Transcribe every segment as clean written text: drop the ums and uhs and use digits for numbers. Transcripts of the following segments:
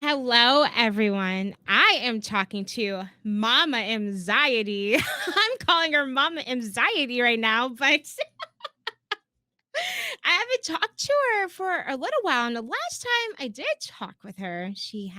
Hello, everyone. I am talking to Mama Mxiety. I'm calling her Mama Mxiety right now, but I haven't talked to her for a little while. And the last time I did talk with her, she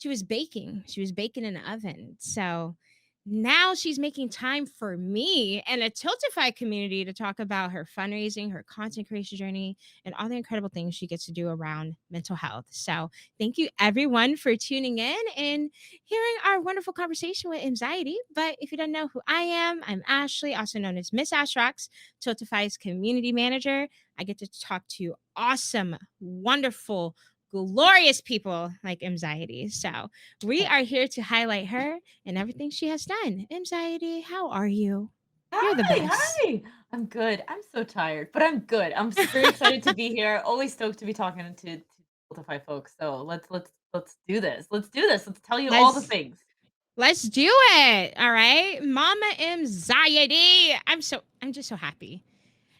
was baking. She was baking in the oven. So now she's making time for me and a Tiltify community to talk about her fundraising, her content creation journey, and all the incredible things she gets to do around mental health. So thank you everyone for tuning in and hearing our wonderful conversation with Anxiety. But if you don't know who I am, I'm Ashley, also known as Miss Ashrox, Tiltify's community manager. I get to talk to awesome, wonderful, glorious people like Anxiety. So we are here to highlight her and everything she has done. Anxiety, how are you? You're the Hi, best. hi. I'm good. I'm so tired, but I'm good. I'm super excited to be here. Always stoked to be talking to Tiltify folks. So let's do this. Let's do this. Let's tell you all the Let's things. let's do it. All right. Mama Anxiety. I'm just so happy.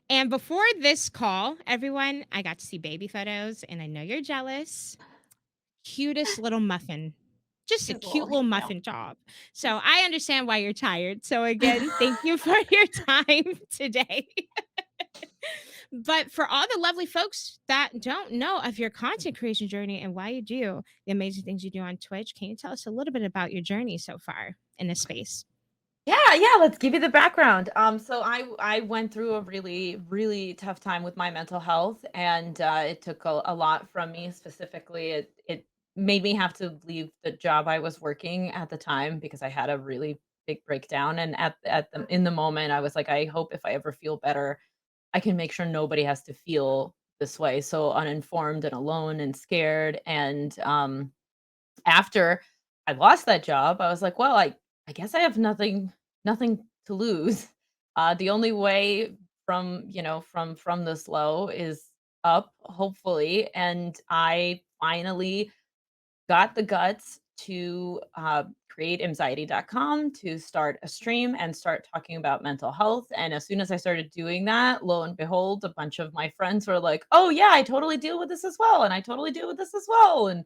And before this call, everyone, I got to see baby photos and I know you're jealous. Cutest little muffin. Just a She's a cute little little hell. muffin job. So I understand why you're tired. So again, thank you for your time today. But for all the lovely folks that don't know of your content creation journey and why you do the amazing things you do on Twitch, can you tell us a little bit about your journey so far in this space? Yeah, let's give you the background. So I went through a really tough time with my mental health, and it took a lot from me. Specifically, it made me have to leave the job I was working at the time because I had a really big breakdown. And at the in the moment, I was like, I hope if I ever feel better, I can make sure nobody has to feel this way, so uninformed and alone and scared. And after I lost that job, I was like, "Well, I guess I have nothing to lose." The only way from, from this low is up, hopefully, and I finally got the guts to, create Mxiety.com, to start a stream and start talking about mental health. And as soon as I started doing that, lo and behold, a bunch of my friends were like, "Oh, yeah, I totally deal with this as well, and I totally deal with this as well." And,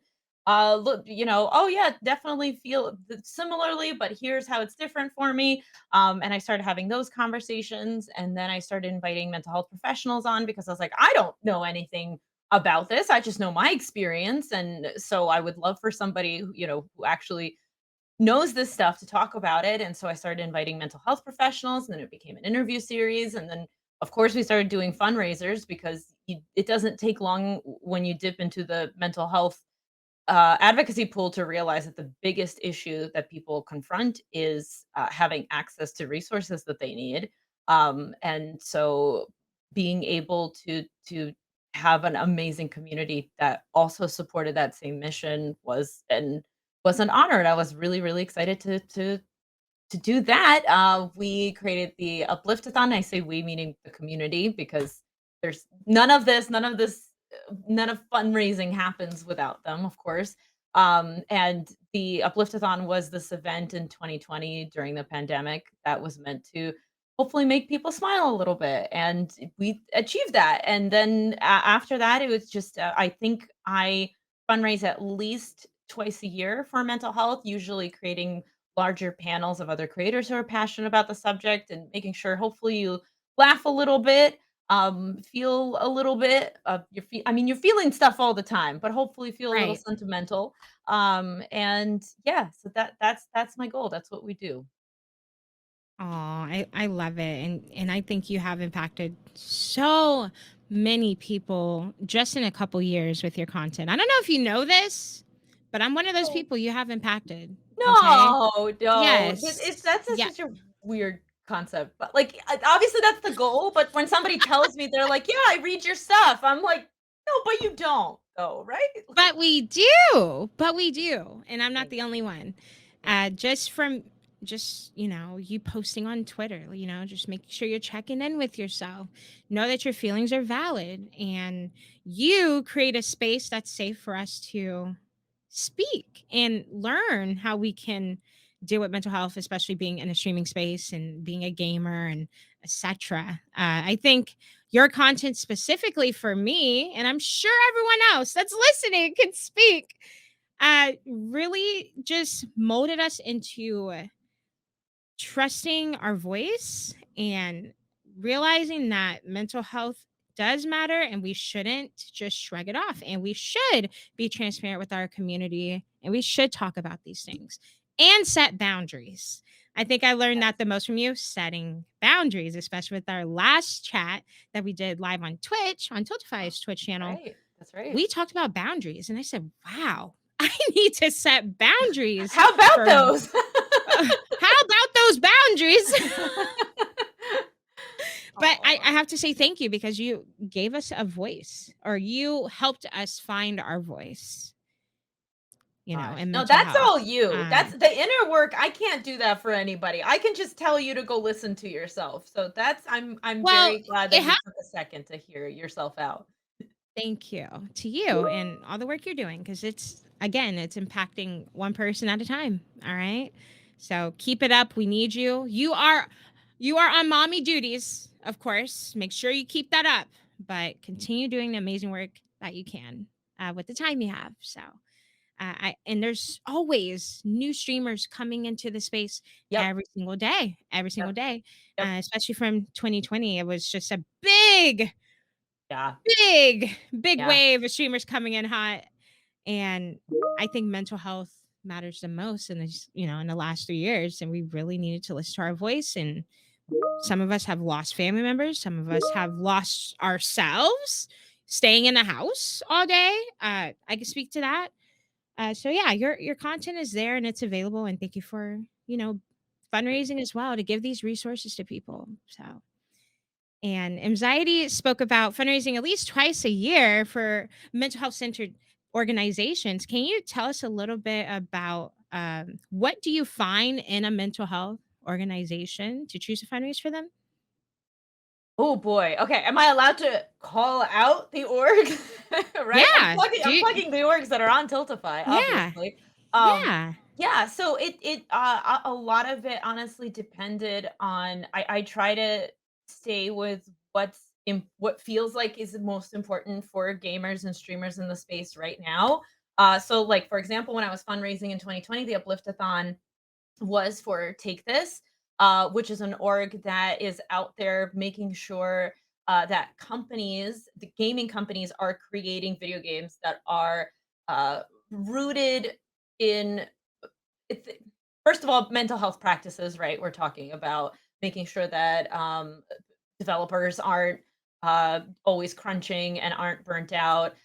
look, "Oh, yeah, definitely feel similarly, but here's how it's different for me." And I started having those conversations, and then I started inviting mental health professionals on because I was like, "I don't know anything about this. I just know my experience, and so I would love for somebody who actually knows this stuff to talk about it." And so I started inviting mental health professionals, and then it became an interview series, and then of course we started doing fundraisers because it doesn't take long when you dip into the mental health advocacy pool to realize that the biggest issue that people confront is having access to resources that they need. And so being able to have an amazing community that also supported that same mission was an honor, and I was really excited to do that. We created the Upliftathon. I say we, meaning the community, because there's none of fundraising happens without them, of course. And the Upliftathon was this event in 2020 during the pandemic that was meant to hopefully make people smile a little bit, and we achieved that. And then after that, it was just I think I fundraise at least twice a year for mental health, usually creating larger panels of other creators who are passionate about the subject and making sure hopefully you laugh a little bit, feel a little bit of I mean, you're feeling stuff all the time, but hopefully feel a little Right. sentimental. And yeah, so that's my goal. That's what we do. Oh, I love it. And I think you have impacted so many people just in a couple years with your content. I don't know if you know this, but I'm one of those Oh. people you have impacted. Okay. No, no, it's Yes. that's Yeah. such a weird concept, but, like, obviously, that's the goal, but when somebody tells me, they're like, "Yeah, I read your stuff," I'm like, "No, but you don't, though, right?" Like, But we do. But we do. And I'm not thank the only one. thank Just from you posting on Twitter, just making sure you're checking in with yourself. Know that your feelings are valid and you create a space that's safe for us to speak and learn how we can deal with mental health, especially being in a streaming space and being a gamer and etc. I think your content specifically for me, and I'm sure everyone else that's listening can speak. Really just molded us into trusting our voice and realizing that mental health does matter and we shouldn't just shrug it off, and we should be transparent with our community, and we should talk about these things and set boundaries. I think I learned that Yes. the most from you, setting boundaries, especially with our last chat that we did live on Twitch, on Oh, Tiltify's Twitch that's channel. right. That's right. We talked about boundaries, and I said, wow, I need to set boundaries How about for those? how about those boundaries? But I Oh have to say thank you because you gave us a voice, or you helped us find our voice, gosh. in No, mental that's health. all you. That's Um, the inner work. I can't do that for anybody. I can just tell you to go listen to yourself. So that's I'm well, very glad it that you ha took a second to hear yourself out. thank you to you and all the work you're doing, because it's, again, it's impacting one person at a time, all right? So keep it up. We need you. You are on mommy duties, of course. Make sure you keep that up, but continue doing the amazing work that you can, with the time you have. So and there's always new streamers coming into the space Yep. every single Yep. day, Yep. especially from 2020. It was just a big, Yeah. big Yeah. wave of streamers coming in hot. And I think mental health matters the most in this, in the last 3 years. And we really needed to listen to our voice. And some of us have lost family members, some of us have lost ourselves staying in the house all day. I can speak to that. So yeah, your content is there and it's available, and thank you for fundraising as well to give these resources to people. So, and Anxiety spoke about fundraising at least twice a year for mental health centered organizations. Can you tell us a little bit about what do you find in a mental health organization to choose to fundraise for them? Oh boy. Okay. Am I allowed to call out the org? Right? I'm Yeah. plugging Do I'm you, plugging the orgs that are on Tiltify, yeah. obviously. Yeah. Yeah, so a lot of it honestly depended on I try to stay with what feels like is the most important for gamers and streamers in the space right now. So like for example, when I was fundraising in 2020, the Upliftathon was for Take This, which is an org that is out there making sure that the gaming companies, are creating video games that are rooted in it's first of all, mental health practices, right? We're talking about making sure that developers aren't always crunching and aren't burnt out.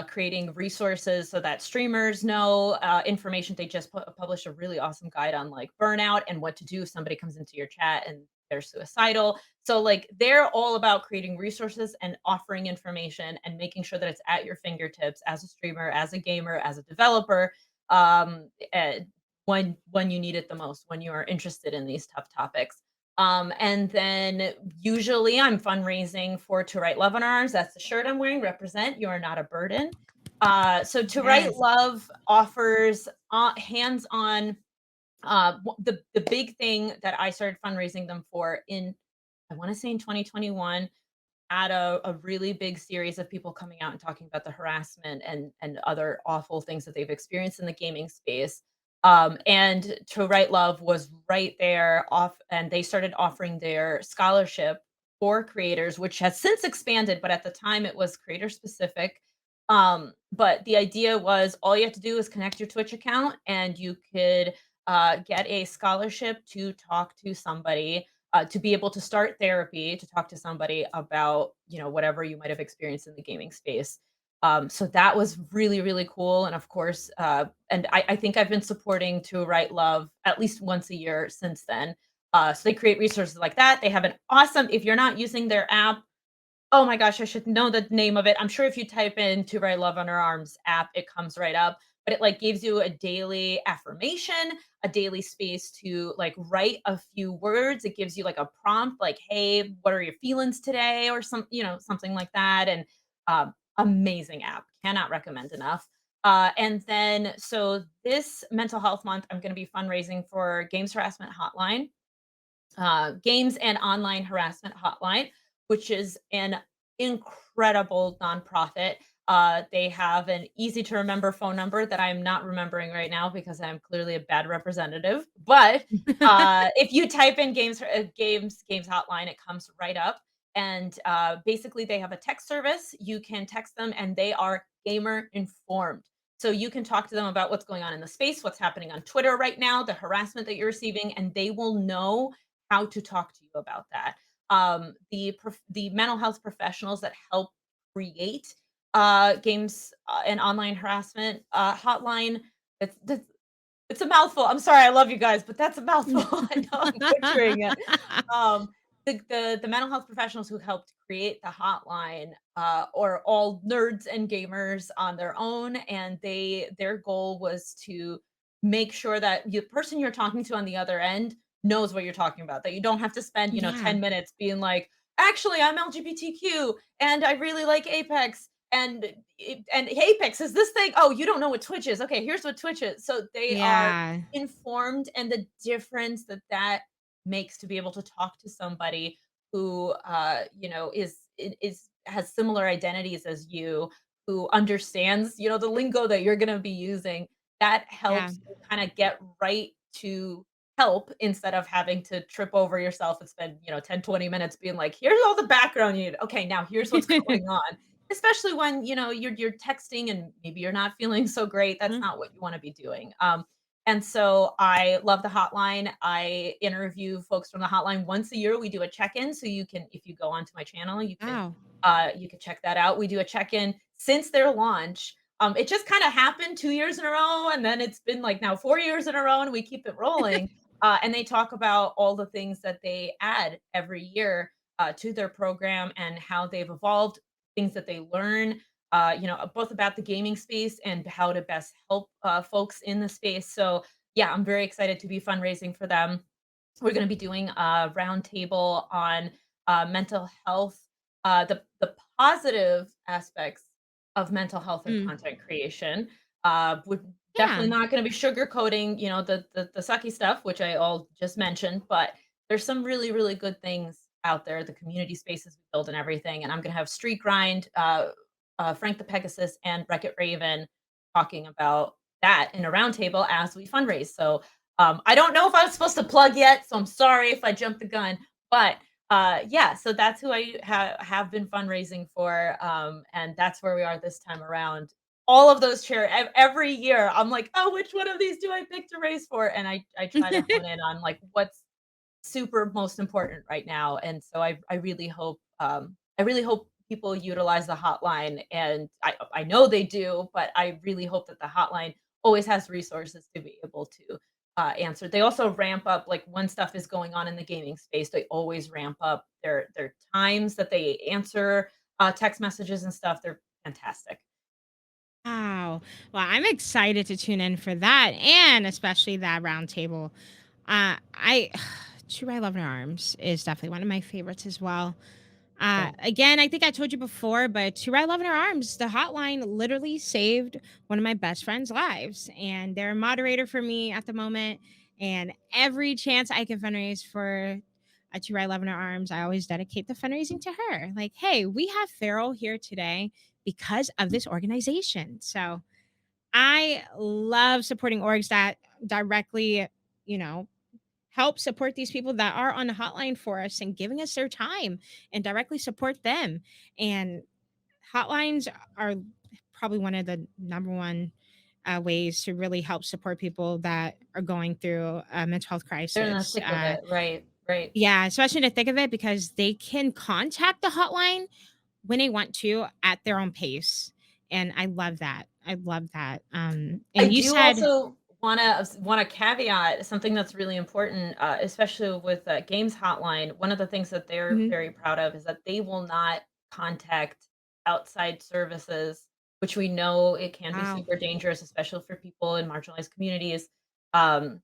Creating resources so that streamers know information. They just published a really awesome guide on like burnout and what to do if somebody comes into your chat and they're suicidal. So like they're all about creating resources and offering information and making sure that it's at your fingertips as a streamer, as a gamer, as a developer, um, eh, when you need it the most, when you are interested in these tough topics. And then usually I'm fundraising for To Write Love on Our Arms. That's the shirt I'm wearing. Represent. You are not a burden. So To Write Yes. Love offers hands-on. The big thing that I started fundraising them for in, I want to say in 2021, at a really big series of people coming out and talking about the harassment and other awful things that they've experienced in the gaming space. And To Write Love was right there off, and they started offering their scholarship for creators, which has since expanded, but at the time it was creator specific. But the idea was all you have to do is connect your Twitch account and you could get a scholarship to talk to somebody, to be able to start therapy, to talk to somebody about, whatever you might have experienced in the gaming space. So that was really, really cool. And of course, and I think I've been supporting To Write Love at least once a year since then. So they create resources like that. They have an awesome, if you're not using their app, oh my gosh, I should know the name of it. I'm sure if you type in "To Write Love on Her Arms" app, it comes right up. But it like gives you a daily affirmation, a daily space to like write a few words. It gives you like a prompt, like, "Hey, what are your feelings today?" or something like that. And amazing app, cannot recommend enough. And then so this mental health month, I'm going to be fundraising for Games Harassment Hotline, Games and Online Harassment Hotline, which is an incredible nonprofit. They have an easy to remember phone number that I'm not remembering right now because I'm clearly a bad representative. But if you type in games hotline, it comes right up. And basically, they have a text service. You can text them, and they are gamer informed. So you can talk to them about what's going on in the space, what's happening on Twitter right now, the harassment that you're receiving, and they will know how to talk to you about that. The mental health professionals that help create games and online harassment hotline. It's it's a mouthful. I'm sorry, I love you guys, but that's a mouthful. I know I'm butchering it. Um, the mental health professionals who helped create the hotline are all nerds and gamers on their own, and their goal was to make sure that the person you're talking to on the other end knows what you're talking about. That you don't have to spend, Yeah. 10 minutes being like, actually, I'm LGBTQ and I really like Apex. And Apex is this thing. Oh, you don't know what Twitch is. Okay, here's what Twitch is. So they are Yeah. informed, and the difference that makes to be able to talk to somebody who is has similar identities as you, who understands the lingo that you're going to be using, that Yeah. helps you kind of get right to help instead of having to trip over yourself and spend 10-20 minutes being like, here's all the background you need. Okay, now here's what's going on, especially when you're texting and maybe you're not feeling so great. That's Mm. not what you want to be doing. And so I love the hotline. I interview folks from the hotline once a year. We do a check-in. So you can, if you go onto my channel, Wow. you can check that out. We do a check-in since their launch. It just kind of happened 2 years in a row, and then it's been like now 4 years in a row, and we keep it rolling. And they talk about all the things that they add every year to their program and how they've evolved, things that they learn, both about the gaming space and how to best help folks in the space. So, yeah, I'm very excited to be fundraising for them. We're going to be doing a roundtable on mental health, the positive aspects of mental health and Mm. content creation. We're Yeah. definitely not going to be sugarcoating, the sucky stuff, which I all just mentioned, but there's some really, really good things out there, the community spaces we build and everything. And I'm going to have Street Grind, Frank the Pegasus, and Wreck It Raven talking about that in a roundtable as we fundraise. So I don't know if I was supposed to plug yet, so I'm sorry if I jumped the gun. But yeah, so that's who I have been fundraising for, and that's where we are this time around. All of those every year, I'm like, oh, which one of these do I pick to raise for? And I try to hone in on like what's super most important right now. And so I really hope people utilize the hotline, and I know they do, but I really hope that the hotline always has resources to be able to answer. They also ramp up like when stuff is going on in the gaming space. They always ramp up their times that they answer text messages and stuff. They're fantastic. Wow. Well, I'm excited to tune in for that and especially that roundtable. I True I Love in Arms is definitely one of my favorites as well. Same. Again, I think I told you before, but To Right Love in Her Arms, the hotline literally saved one of my best friend's lives. And they're a moderator for me at the moment. And every chance I can fundraise for a To Right Love in Her Arms, I always dedicate the fundraising to her. Like, hey, we have Farrell here today because of this organization. So I love supporting orgs that directly, you know, help support these people that are on the hotline for us and giving us their time and directly support them. And hotlines are probably one of the number one ways to really help support people that are going through a mental health They're in the crisis. thick of it. Right. Right. Yeah, especially to think of it because they can contact the hotline when they want to at their own pace. And I love that. I love that. I And you do said, also wanna caveat something that's really important, especially with, Games Hotline. One of the things that they're mhm, very proud of is that they will not contact outside services, which we know it can be wow, super dangerous, especially for people in marginalized communities. Um,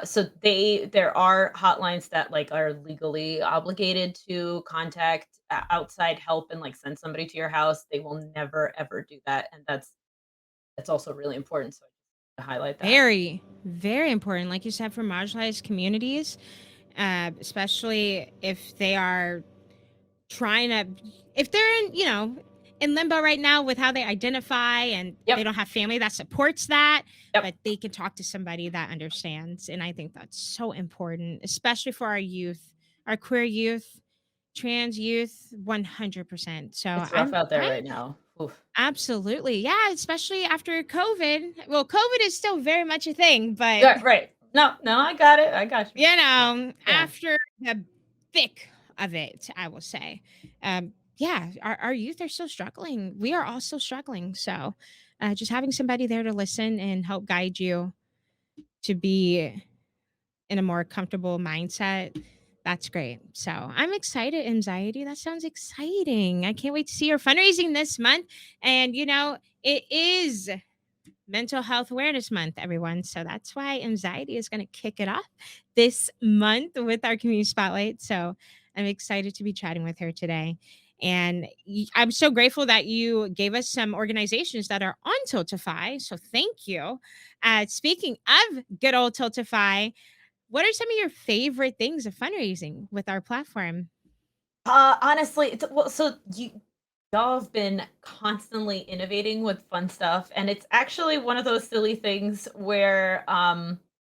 so there are hotlines that, like, are legally obligated to contact outside help and, like, send somebody to your house. They will never, ever do that, and that's also really important, so to highlight that. very, very important. Like you said, for marginalized communities, especially if they are trying to, if they're in, in limbo right now with how they identify, and they Yep, don't have family that supports that, yep, but they can talk to somebody that understands. And I think that's so important, especially for our youth, our queer youth, trans youth, 100%. So it's rough out there I'm right now. Oof. absolutely, yeah, especially after COVID. Well, COVID is still very much a thing, but Yeah, right. No, no, I got it. I got you. Yeah, yeah. after the thick of it, I will say, yeah, our youth are still struggling. We are all still struggling. So, just having somebody there to listen and help guide you to be in a more comfortable mindset, that's great. So, I'm excited. Anxiety, that sounds exciting. I can't wait to see your fundraising this month. And, it is Mental Health Awareness Month, everyone. So that's why Anxiety is going to kick it off this month with our community spotlight. So I'm excited to be chatting with her today. And I'm so grateful that you gave us some organizations that are on Tiltify. So thank you. Speaking of good old Tiltify, what are some of your favorite things of fundraising with our platform? Honestly, well, so y'all have been constantly innovating with fun stuff, and it's actually one of those silly things where,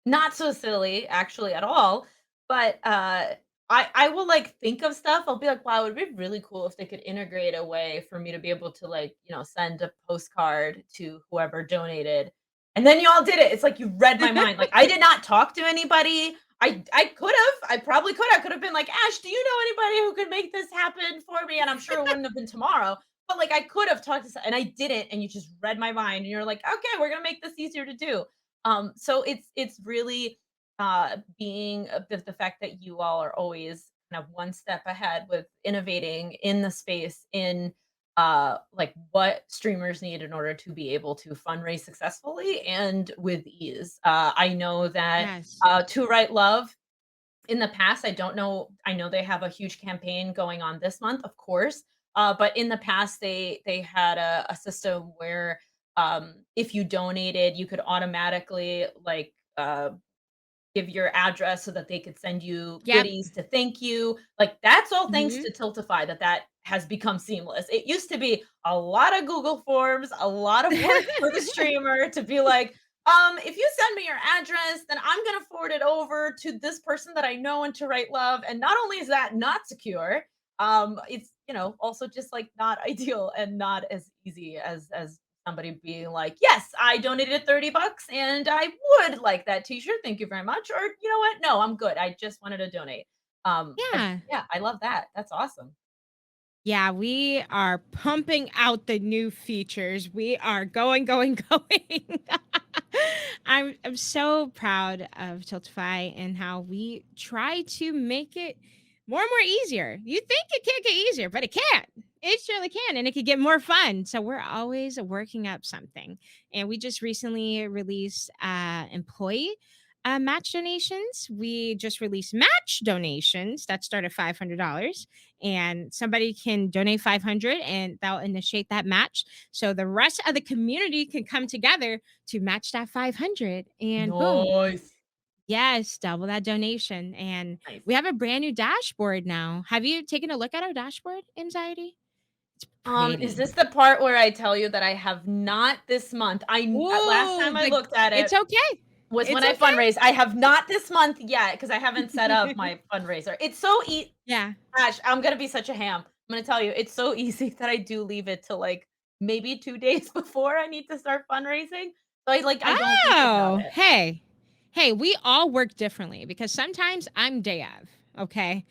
not so silly actually at all, but I will like think of stuff. I'll be like, wow, it'd be really cool if they could integrate a way for me to be able to like, send a postcard to whoever donated. And then y'all did it. It's like you read my mind. Like I did not talk to anybody. I could have. I probably could. I could have been like, "Ash, do you know anybody who could make this happen for me?" And I'm sure it wouldn't have been tomorrow, but, like, I could have talked to and I didn't, and you just read my mind, and you're like, "Okay, we're gonna make this easier to do." So it's really, being the fact that you all are always kind of one step ahead with innovating in the space in, like, what streamers need in order to be able to fundraise successfully and with ease. I know that Yes. To Write Love in the past, I know they have a huge campaign going on this month, of course. But in the past they had a system where if you donated, you could automatically like give your address so that they could send you Yep. goodies to thank you. Like that's all thanks Hmm. to Tiltify that has become seamless. It used to be a lot of Google Forms, a lot of work for the streamer to be like, if you send me your address, then I'm gonna forward it over to this person that I know and to write love. And not only is that not secure, it's also just like not ideal and not as easy as somebody being like, "Yes, I donated $30 and I would like that t-shirt. Thank you very much." Or, "You know what? No, I'm good. I just wanted to donate." But Yeah. yeah, I love that. That's awesome. Yeah, we are pumping out the new features. We are going, going, going. I'm so proud of Tiltify and how we try to make it more and more easier. You think it can't get easier, but it can. It surely can, and it could get more fun. So we're always working up something. And we just recently released employee match donations. We just released match donations that start at $500, and somebody can donate 500 and they'll initiate that match, so the rest of the community can come together to match that 500, and boom, Nice. yes, double that donation. And Nice. we have a brand new dashboard now. Have you taken a look at our dashboard, Anxiety? It's Is pretty. this the part where I tell you that I have not this month? Last Ooh, time I looked at it's it okay. was when It's I okay. fundraised. I have not this month yet because I haven't set up my fundraiser. It's so Yeah. Gosh, I'm gonna be such a ham. I'm gonna tell you, it's so easy that I do leave it till, like, maybe 2 days before I need to start fundraising. So I don't think about Oh, it. hey. Hey, we all work differently because sometimes I'm day of, okay?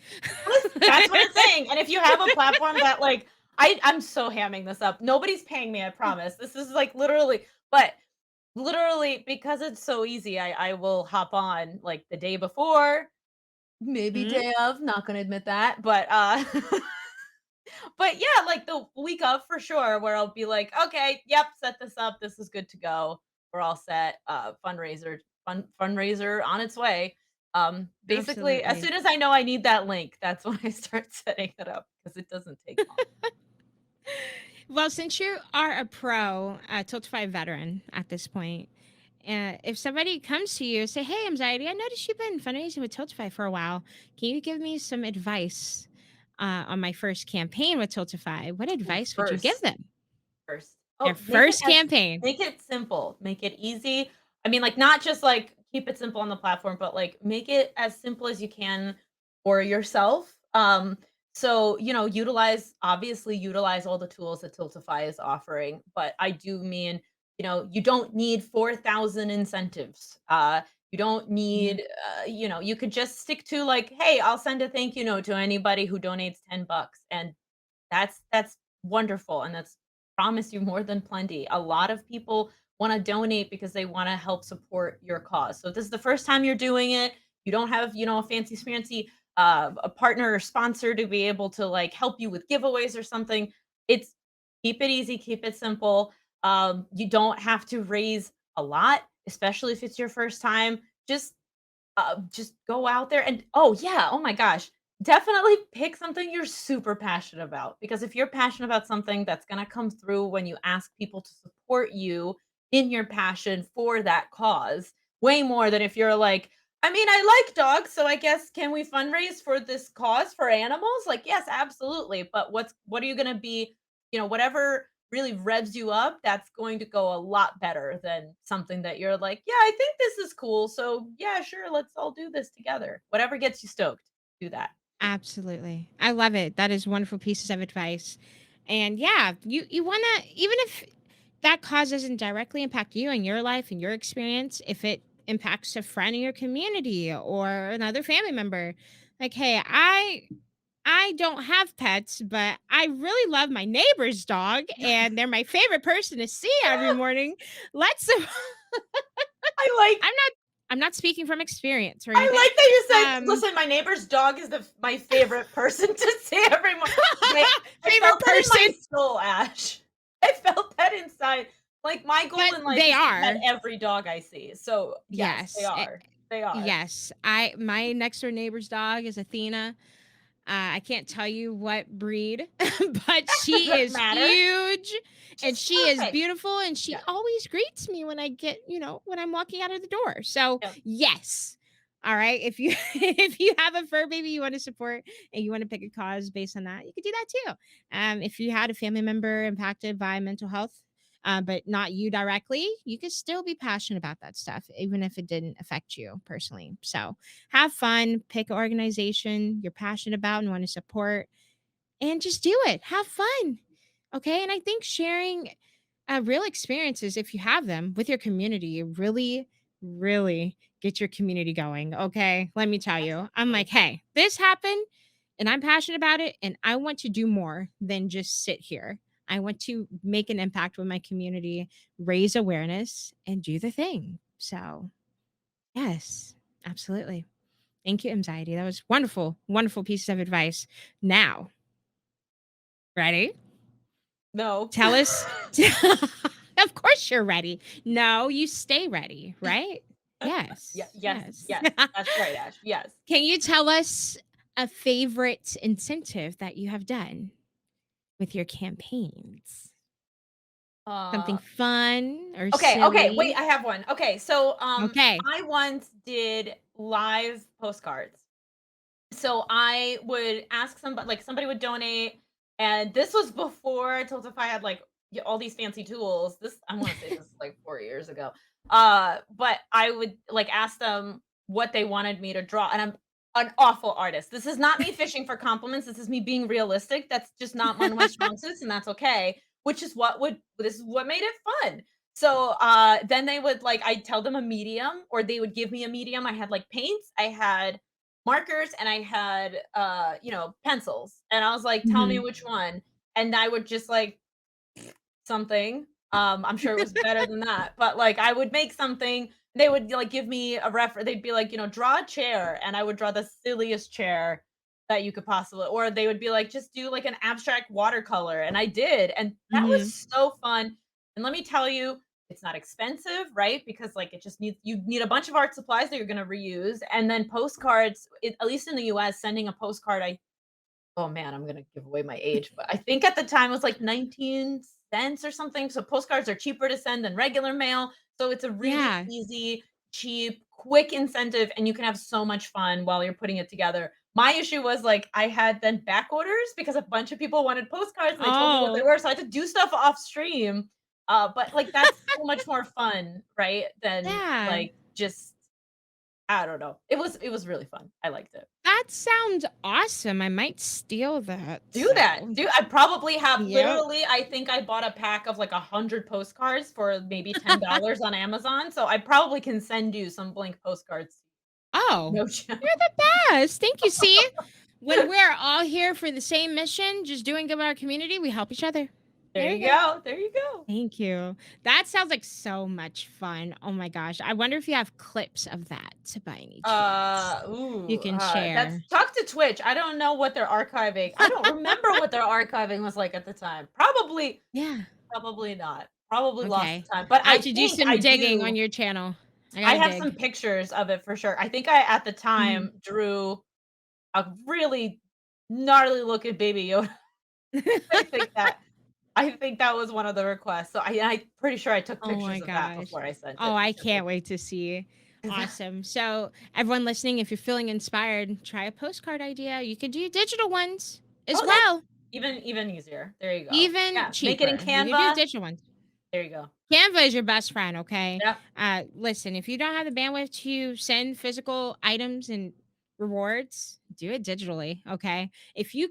That's what I'm saying, and if you have a platform that, like I'm so hamming this up. Nobody's paying me, I promise. This is, like, literally because it's so easy, I will hop on, like, the day before, maybe Mhm. day of, not gonna admit that, but, but yeah, like the week of for sure, where I'll be like, okay, yep, set this up. This is good to go. We're all set. Fundraiser on its way. Basically, as Absolutely. soon as I know I need that link, that's when I start setting it up because it doesn't take long. Well, since you are a pro, Tiltify veteran at this point, if somebody comes to you, say, "Hey, Anxiety, I noticed you've been fundraising with Tiltify for a while. Can you give me some advice on my first campaign with Tiltify?" What Well, advice would you give first, them? First. Your Oh, first campaign. make it simple, make it easy. I mean, like, not just, like, keep it simple on the platform, but, like, make it as simple as you can for yourself. So, utilize all the tools that Tiltify is offering, but I do mean, you don't need 4,000 incentives. You don't Mhm. need, you could just stick to, like, "Hey, I'll send a thank you note to anybody who donates $10," and that's wonderful, and that's promise you more than plenty. A lot of people wanna donate because they wanna help support your cause. So if this is the first time you're doing it, you don't have, a fancy a partner or sponsor to be able to, like, help you with giveaways or something. It's keep it easy, keep it simple. You don't have to raise a lot, especially if it's your first time. Just go out there and oh yeah, oh my gosh, definitely pick something you're super passionate about because if you're passionate about something, that's going to come through when you ask people to support you in your passion for that cause. Way more than if you're like, I mean, I like dogs, so I guess can we fundraise for this cause for animals? Like, yes, absolutely. But what are you going to be, whatever really revs you up, that's going to go a lot better than something that you're like, "Yeah, I think this is cool. So, yeah, sure, let's all do this together." Whatever gets you stoked, do that. Absolutely. I love it. That is wonderful pieces of advice. And yeah, you want to, even if that cause doesn't directly impact you and your life and your experience, if it impacts a friend in your community or another family member, like, hey, I don't have pets, but I really love my neighbor's dog and they're my favorite person to see every morning. Let's I like I'm not I'm not speaking from experience or I anything. like that you said, Um "Listen, my neighbor's dog is my favorite person to see every morning." I favorite felt that in my person, soul, Ash. I felt that inside. Like, my goal but in life they is to pet are. every dog I see. So, yes, they Yes. are. They are. Yes. I my next door neighbor's dog is Athena. I can't tell you what breed, but Does she that is matter? huge and She's she is perfect. beautiful and she Yeah. always greets me when I get, when I'm walking out of the door. So, Yeah. yes. All right. If you if you have a fur baby you want to support and you want to pick a cause based on that, you could do that too. If you had a family member impacted by mental health, but not you directly, you could still be passionate about that stuff, even if it didn't affect you personally. So, have fun, pick an organization you're passionate about and want to support, and just do it. Have fun. Okay. And I think sharing real experiences, if you have them with your community, really, really get your community going. Okay. Let me tell you, I'm Absolutely. like, hey, this happened and I'm passionate about it. And I want to do more than just sit here. I want to make an impact with my community, raise awareness, and do the thing. So, yes, absolutely. Thank you, anxiety. That was wonderful, wonderful piece of advice. Now, ready? No. Tell us. Of course, you're ready. No, you stay ready, right? Yeah, Yes, yes, yes. yes. That's right, Ash. Yes. Can you tell us a favorite incentive that you have done with your campaigns? Something Uh, fun or okay, wait, silly? I have one. Okay, so, Okay. I once did live postcards. So I would ask somebody like, somebody would donate, and this was before Tiltify had, like, all these fancy tools. This I wanna say this is, like, 4 years ago. But I would, like, ask them what they wanted me to draw, and I'm an awful artist. This is not me fishing for compliments, this is me being realistic. That's just not one of my strong suits, and that's okay, which is this is what made it fun. So, then they would, like, I'd tell them a medium, or they would give me a medium. I had, like, paints, I had markers, and I had, pencils, and I was like, "Tell me Mhm. which one," and I would just, like, something, I'm sure it was better than that, but, like, I would make something, they would, like, give me a refer they'd be like, "Draw a chair," and I would draw the silliest chair that you could possibly, or they would be like, "Just do, like, an abstract watercolor," and I did, and that was Mhm. so fun, and let me tell you, it's not expensive, right? Because, like, you need a bunch of art supplies that you're gonna reuse, and then postcards, at least in the US, sending a postcard, oh man, I'm gonna give away my age, but I think at the time it was like 19 cents or something. So postcards are cheaper to send than regular mail. So it's a really Yeah. easy, cheap, quick incentive, and you can have so much fun while you're putting it together. My issue was, like, I had then back orders because a bunch of people wanted postcards and they told me what they Oh, were, so I had to do stuff off stream. But, like, that's so much more fun, right, than, yeah. like, just I don't know. It was really fun. I liked it. That sounds awesome. I might steal that, Do that. so I probably have yep. literally I think I bought a pack of, like, 100 postcards for maybe $10 on Amazon, so I probably can send you some blank postcards. Oh, No joke. you're the best. Thank you. See? When we're all here for the same mission, just doing good by our community, we help each other. There There you you go. go, there you go. Thank you. That sounds like so much fun. Oh my gosh. I wonder if you have clips of that by any chance you can That's share. talk to Twitch. I don't know what they're archiving. I don't remember what their archiving was like at the time. Yeah. Probably not. Probably lost Okay. the time, but I have I to do think some I digging on do. your channel. I I gotta have some dig. pictures of it for sure. I think I, at the Mhm. time, drew a really gnarly looking Baby Yoda. I think that I think that was one of the requests. So I'm pretty sure I took Oh my pictures of that gosh. before I sent Oh, it I because can't wait to see. like Awesome. So, everyone listening, if you're feeling inspired, try a postcard idea. You can do digital ones as oh, that's well, even easier. There you go. even Yeah, make it in cheaper. You can do Canva. digital ones. There you go. Canva is your best friend, okay? Yep, Listen, if you don't have the bandwidth to send physical items and rewards, do it digitally, okay? If you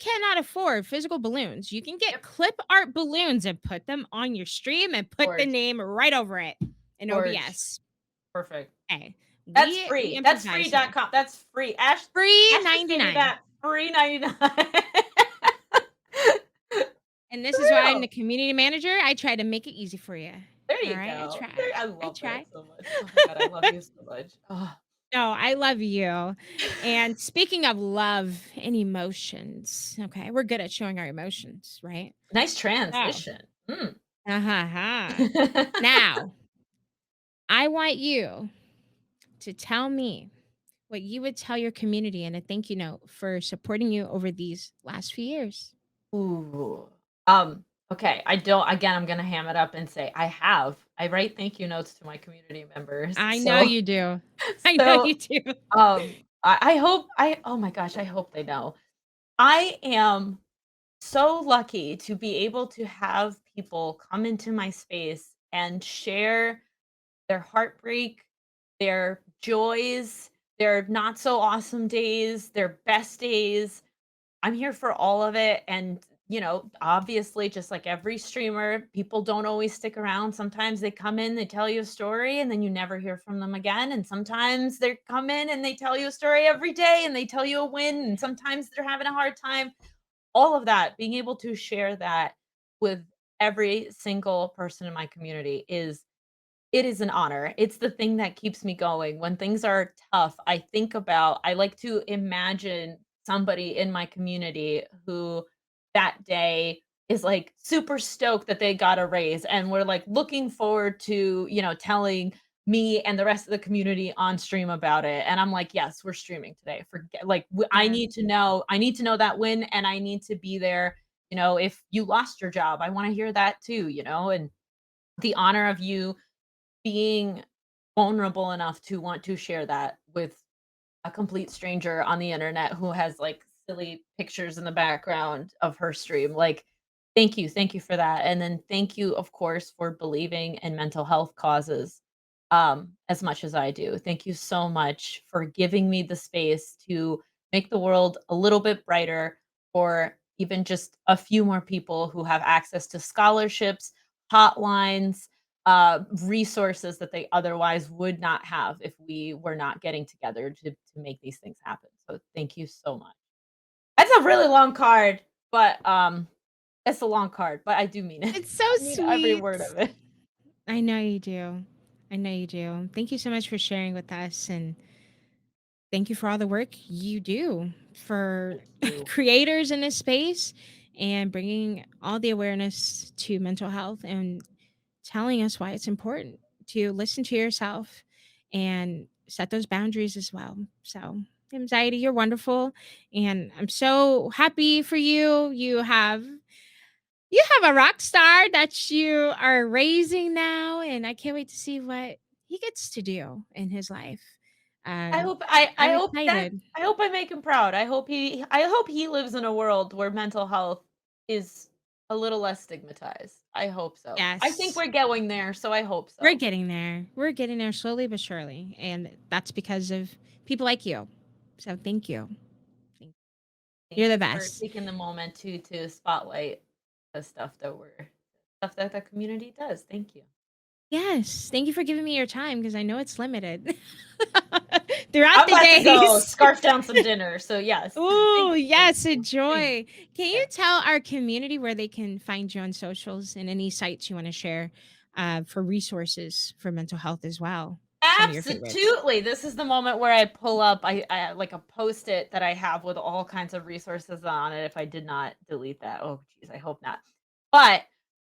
cannot afford physical balloons, you can get yep, clip art balloons and put them on your stream and put the gorge, name right over it in gorge. OBS. Perfect. Okay. That's We free. That's improvise here. free.com. That's free. Free Ash just gave me 99. that free 99. And this For is why I'm the real. community manager. I try to make it easy for you. There All you right? I go. try. I I love that try. so much. Oh my god, I love you so much. Oh. No, I love you. And speaking of love and emotions, okay, we're good at showing our emotions, right? Nice So, transition. Mm. uh-huh. Now, I want you to tell me what you would tell your community in a thank you note for supporting you over these last few years. Ooh. Um, okay, I don't again, I'm gonna ham it up and say I have. I write thank you notes to my community members. I know So you do. I know so, you do. I hope oh my gosh, I hope they know. I am so lucky to be able to have people come into my space and share their heartbreak, their joys, their not so awesome days, their best days. I'm here for all of it. And, obviously, just like every streamer, people don't always stick around. Sometimes they come in, they tell you a story, and then you never hear from them again. And sometimes they come in and they tell you a story every day and they tell you a win. And sometimes they're having a hard time. All of that, being able to share that with every single person in my community is an honor. It's the thing that keeps me going. When things are tough, I like to imagine somebody in my community who that day is like super stoked that they got a raise and we're like looking forward to, telling me and the rest of the community on stream about it. And I'm like, yes, we're streaming today. Forget like Yeah. I need to know that win and I need to be there. If you lost your job, I want to hear that too, and the honor of you being vulnerable enough to want to share that with a complete stranger on the internet who has, like, silly pictures in the background of her stream, like, thank you for that, and then thank you, of course, for believing in mental health causes, as much as I do. Thank you so much for giving me the space to make the world a little bit brighter for even just a few more people who have access to scholarships, hotlines, resources that they otherwise would not have if we were not getting together to make these things happen. So thank you so much. That's a really long card, but it's a long card, but I do mean it. It's so I mean every sweet. word of it. I know you do. I know you do. Thank you so much for sharing with us, and thank you for all the work you do for Thank you. creators in this space and bringing all the awareness to mental health and telling us why it's important to listen to yourself and set those boundaries as well. So, anxiety, you're wonderful, and I'm so happy for you. You have a rock star that you are raising now, and I can't wait to see what he gets to do in his life. I Um, hope I I'm hope that excited. I hope I make him proud. I hope he lives in a world where mental health is a little less stigmatized. I hope so. I think Yes. we're going there, so I hope We're so. getting there. We're getting there slowly but surely, and that's because of people like you. So thank you. Thank Thank You're the you for best. taking the moment to spotlight the stuff that the community does. Thank you. Yes, thank you for giving me your time because I know it's limited throughout I'm the about to go days. scarf down some dinner, so yes. Ooh, Thank yes, you. Thank enjoy. Can you you. tell our community where they can find you on socials and any sites you want to share for resources for mental health as well? Some of your favorites. Absolutely. This is the moment where I pull up I like a Post-it that I have with all kinds of resources on it if I did not delete that. Oh, geez, I hope not. But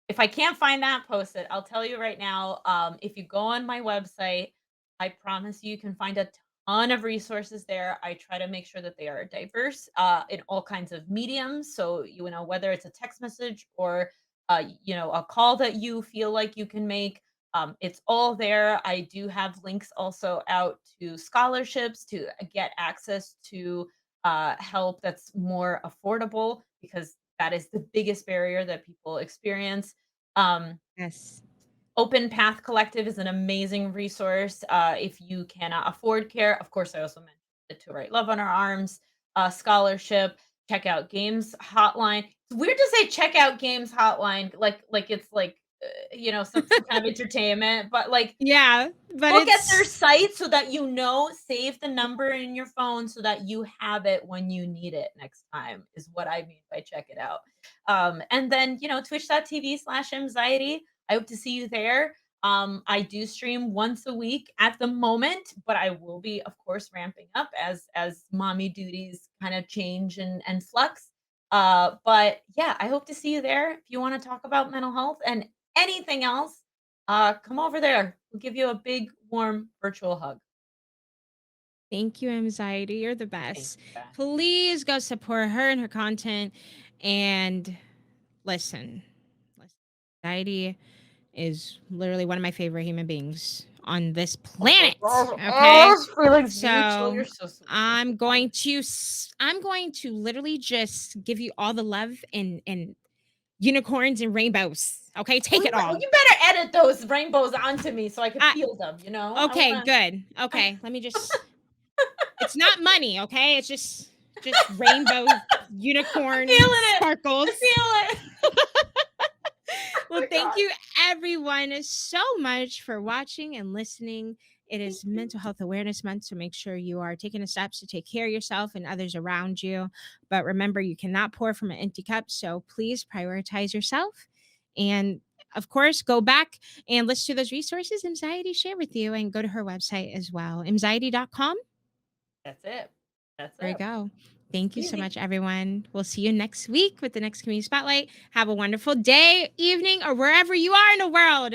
if I can't find that Post-it, I'll tell you right now, if you go on my website, I promise you can find a ton of resources there. I try to make sure that they are diverse, in all kinds of mediums. So, you know, whether it's a text message or, a call that you feel like you can make, it's all there. I do have links also out to scholarships to get access to help that's more affordable because that is the biggest barrier that people experience. Um, Yes. Open Path Collective is an amazing resource if you cannot afford care. Of course, I also mentioned the To Write Love on Our Arms scholarship. Check out Games Hotline. It's weird to say check out Games Hotline like it's like some kind of entertainment, but like Yeah, but look at their it's site so that you know, save the number in your phone so that you have it when you need it next time, is what I mean by check it out. And then, twitch.tv/Mxiety. I hope to see you there. I do stream once a week at the moment, but I will be, of course, ramping up as mommy duties kind of change and flux. But yeah, I hope to see you there if you want to talk about mental health and anything else. Come over there. We'll give you a big, warm virtual hug. thank you, Anxiety. You're the Thank best. you back. Please go support her and her content and listen. Listen. Anxiety is literally one of my favorite human beings on this Oh my planet. god. Okay. Oh, Felix, you're So so sweet. You're so I'm kind. going to I'm going to literally just give you all the love and unicorns and rainbows. Okay, take it all. You better edit those rainbows onto me so I can I feel them, you know? I Okay, wanna good. feel Okay, let me just it's not money, okay? It's just rainbow unicorn it. I sparkles. feel it. Oh Well, my thank god. you everyone so much for watching and listening. It Thank is you. Mental Health Awareness Month, so make sure you are taking the steps to take care of yourself and others around you. But remember, you cannot pour from an empty cup, so please prioritize yourself. And of course, go back and listen to those resources Anxiety shared with you and go to her website as well, anxiety.com. That's it. That's There you it. go. Thank you so Easy. much, everyone. We'll see you next week with the next Community Spotlight. Have a wonderful day, evening, or wherever you are in the world.